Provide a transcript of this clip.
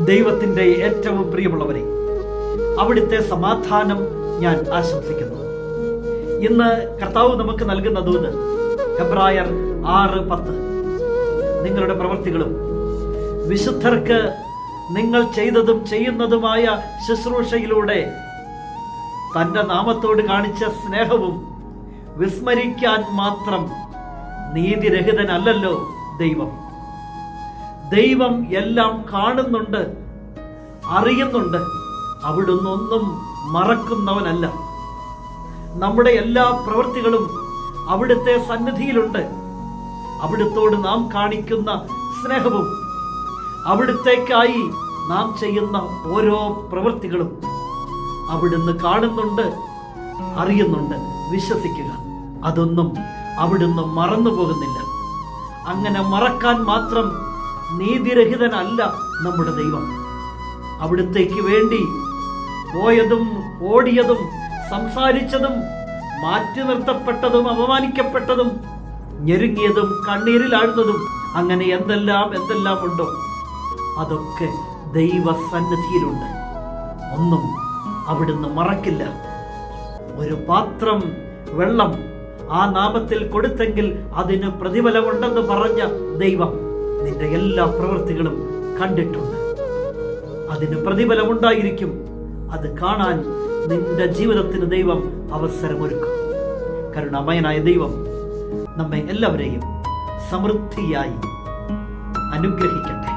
ദൈവത്തിൻ്റെ ഏറ്റവും പ്രിയമുള്ളവരെ, അവിടുത്തെ സമാധാനം ഞാൻ ആശംസിക്കുന്നു. ഇന്ന് കർത്താവ് നമുക്ക് നൽകുന്ന ദൂത് ഹെബ്രായർ 6:10. നിങ്ങളുടെ പ്രവൃത്തികളും വിശുദ്ധർക്ക് നിങ്ങൾ ചെയ്തതും ചെയ്യുന്നതുമായ ശുശ്രൂഷയിലൂടെ തൻ്റെ നാമത്തോട് കാണിച്ച സ്നേഹവും വിസ്മരിക്കാൻ മാത്രം നീതിരഹിതനല്ലല്ലോ ദൈവം. ദൈവം എല്ലാം കാണുന്നുണ്ട്, അറിയുന്നുണ്ട്. അവിടുന്ന് ഒന്നും മറക്കുന്നവനല്ല. നമ്മുടെ എല്ലാ പ്രവൃത്തികളും അവിടുത്തെ സന്നിധിയിലുണ്ട്. അവിടുത്തോട് നാം കാണിക്കുന്ന സ്നേഹവും അവിടുത്തേക്കായി നാം ചെയ്യുന്ന ഓരോ പ്രവൃത്തികളും അവിടുന്ന് കാണുന്നുണ്ട്, അറിയുന്നുണ്ട്. വിശ്വസിക്കുക, അതൊന്നും അവിടുന്ന് മറന്നു പോകുന്നില്ല. അങ്ങനെ മറക്കാൻ മാത്രം നീതിരഹിതനല്ല നമ്മുടെ ദൈവം. അവിടുത്തേക്ക് വേണ്ടി പോയതും ഓടിയതും സംസാരിച്ചതും മാറ്റി നിർത്തപ്പെട്ടതും അപമാനിക്കപ്പെട്ടതും ഞെരുങ്ങിയതും കണ്ണീരിലാഴ്ന്നതും അങ്ങനെ എന്തെല്ലാം ഉണ്ടോ അതൊക്കെ ദൈവസന്നിധിയിലുണ്ട്. ഒന്നും അവിടുന്ന് മറക്കില്ല. ഒരു പാത്രം വെള്ളം ആ നാമത്തിൽ കൊടുത്തെങ്കിൽ അതിന് പ്രതിഫലമുണ്ടെന്ന് പറഞ്ഞ ദൈവം നിന്റെ എല്ലാ പ്രവൃത്തികളും കണ്ടിട്ടുണ്ട്. അതിന് പ്രതിഫലമുണ്ടായിരിക്കും. അത് കാണാൻ നിന്റെ ജീവിതത്തിന് ദൈവം അവസരമൊരുക്കും. കരുണാമയനായ ദൈവം നമ്മെ എല്ലാവരെയും സമൃദ്ധിയായി അനുഗ്രഹിക്കട്ടെ.